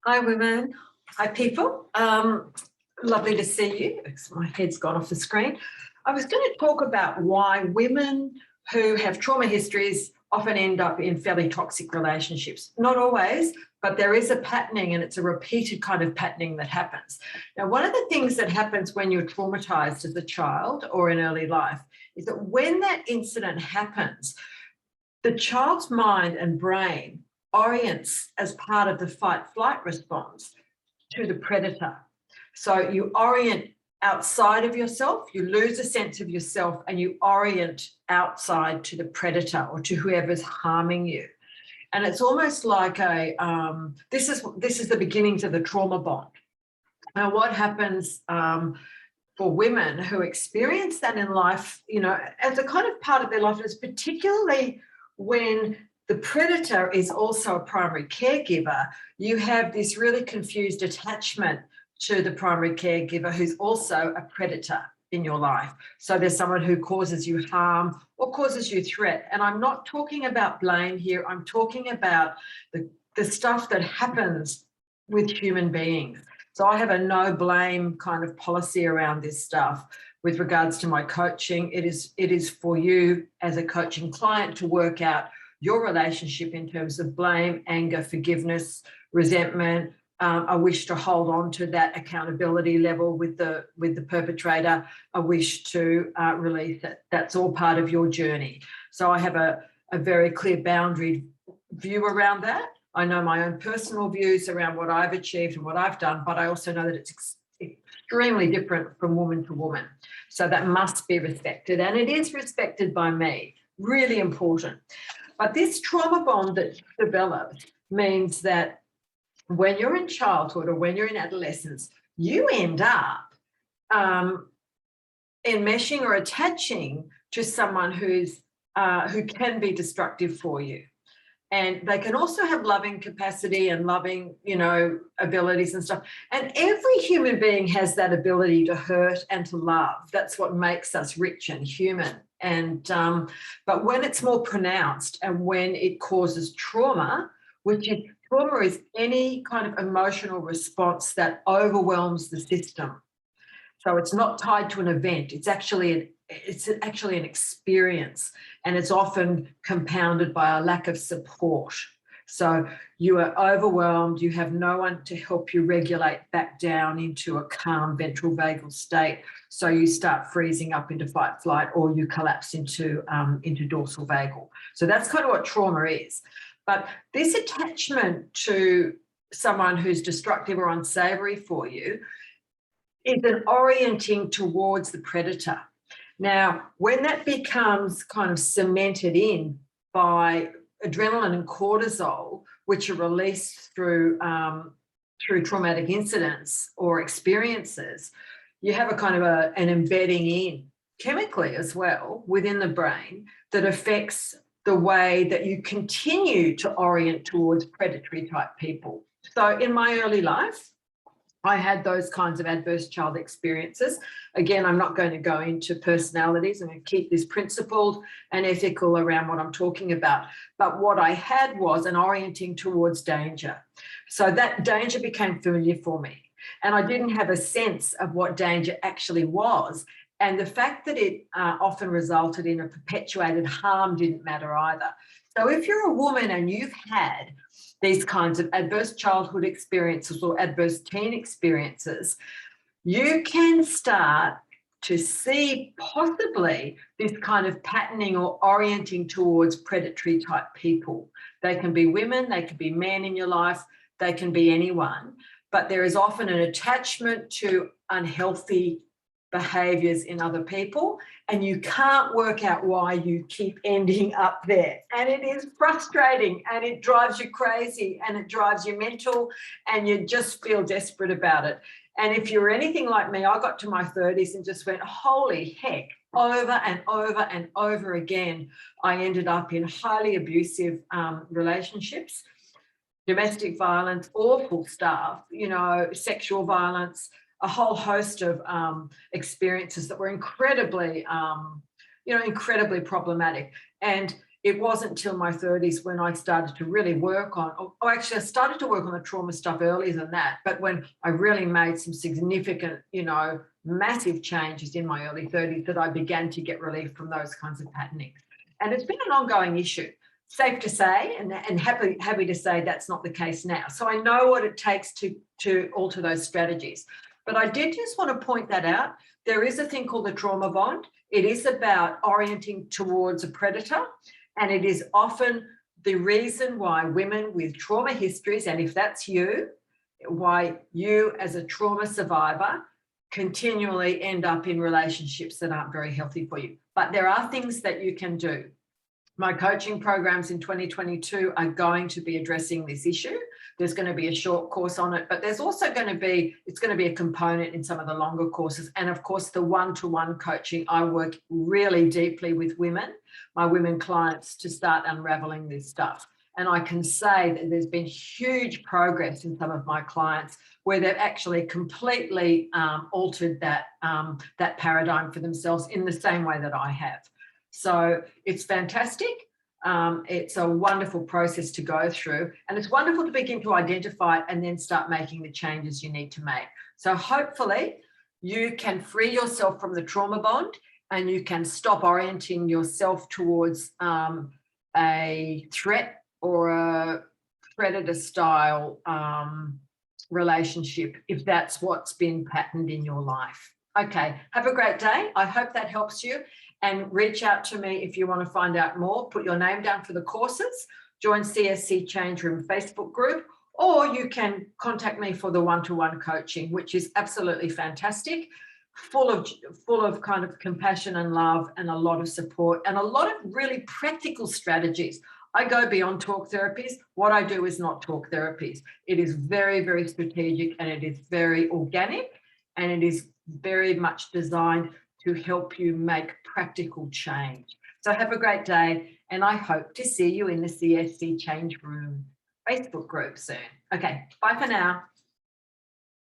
Hi, women. Hi, people. Lovely to see you. My head's gone off the screen. I was going to talk about why women who have trauma histories often end up in fairly toxic relationships. Not always, but there is a patterning, and it's a repeated kind of patterning that happens. Now, one of the things that happens when you're traumatized as a child or in early life is that when that incident happens, the child's mind and brain orients as part of the fight-flight response to the predator. So you orient outside of yourself, you lose a sense of yourself, and you orient outside to the predator or to whoever's harming you. And it's almost like this is the beginnings of the trauma bond. Now, what happens for women who experience that in life, as a kind of part of their life, is particularly when the predator is also a primary caregiver, you have this really confused attachment to the primary caregiver who's also a predator in your life. So there's someone who causes you harm or causes you threat. And I'm not talking about blame here. I'm talking about the stuff that happens with human beings. So I have a no blame kind of policy around this stuff with regards to my coaching. It is for you as a coaching client to work out your relationship in terms of blame, anger, forgiveness, resentment, a wish to hold on to that accountability level with the perpetrator, a wish to release it. That's all part of your journey. So I have a very clear boundary view around that. I know my own personal views around what I've achieved and what I've done, but I also know that it's extremely different from woman to woman. So that must be respected, and it is respected by me. Really important. But this trauma bond that develops means that when you're in childhood or when you're in adolescence, you end up enmeshing or attaching to someone who can be destructive for you. And they can also have loving capacity and loving, abilities and stuff. And every human being has that ability to hurt and to love. That's what makes us rich and human. And but when it's more pronounced and when it causes trauma, trauma is any kind of emotional response that overwhelms the system. So it's not tied to an event. It's actually an experience, and it's often compounded by a lack of support. So you are overwhelmed, you have no one to help you regulate back down into a calm ventral vagal state. So you start freezing up into fight flight, or you collapse into dorsal vagal. So that's kind of what trauma is. But this attachment to someone who's destructive or unsavory for you is an orienting towards the predator. Now, when that becomes kind of cemented in by adrenaline and cortisol, which are released through traumatic incidents or experiences, you have a kind of an embedding in chemically as well within the brain that affects the way that you continue to orient towards predatory type people. So in my early life, I had those kinds of adverse child experiences. Again, I'm not going to go into personalities. I'm going to keep this principled and ethical around what I'm talking about. But what I had was an orienting towards danger. So that danger became familiar for me. And I didn't have a sense of what danger actually was. And the fact that it often resulted in a perpetuated harm didn't matter either. So if you're a woman and you've had these kinds of adverse childhood experiences or adverse teen experiences, you can start to see possibly this kind of patterning or orienting towards predatory type people. They can be women, they can be men in your life, they can be anyone, but there is often an attachment to unhealthy behaviors in other people, and you can't work out why you keep ending up there. And it is frustrating, and it drives you crazy, and it drives you mental, and you just feel desperate about it. And if you're anything like me, I got to my 30s and just went, holy heck, over and over and over again, I ended up in highly abusive relationships, domestic violence, awful stuff, sexual violence, a whole host of experiences that were incredibly problematic. And it wasn't till my 30s when I started to really work on, actually I started to work on the trauma stuff earlier than that, but when I really made some significant, massive changes in my early 30s, that I began to get relief from those kinds of patterning. And it's been an ongoing issue. Safe to say, and happy to say that's not the case now. So I know what it takes to alter those strategies. But I did just want to point that out. There is a thing called the trauma bond. It is about orienting towards a predator, and it is often the reason why women with trauma histories, and if that's you, why you as a trauma survivor continually end up in relationships that aren't very healthy for you. But there are things that you can do. My coaching programs in 2022 are going to be addressing this issue. There's going to be a short course on it, but there's also going to be a component in some of the longer courses. And of course, the one-to-one coaching, I work really deeply with women, my women clients, to start unraveling this stuff. And I can say that there's been huge progress in some of my clients where they've actually completely altered that paradigm for themselves in the same way that I have. So it's fantastic. It's a wonderful process to go through, and it's wonderful to begin to identify it and then start making the changes you need to make. So hopefully you can free yourself from the trauma bond, and you can stop orienting yourself towards a threat or a predator style relationship, if that's what's been patterned in your life. Okay, have a great day. I hope that helps you. And reach out to me if you want to find out more. Put your name down for the courses, join CSC Change Room Facebook group, or you can contact me for the one-to-one coaching, which is absolutely fantastic, full of kind of compassion and love and a lot of support and a lot of really practical strategies. I go beyond talk therapies. What I do is not talk therapies. It is very, very strategic, and it is very organic, and it is very much designed to help you make practical change. So have a great day, and I hope to see you in the CSC Change Room Facebook group soon. Okay, bye for now.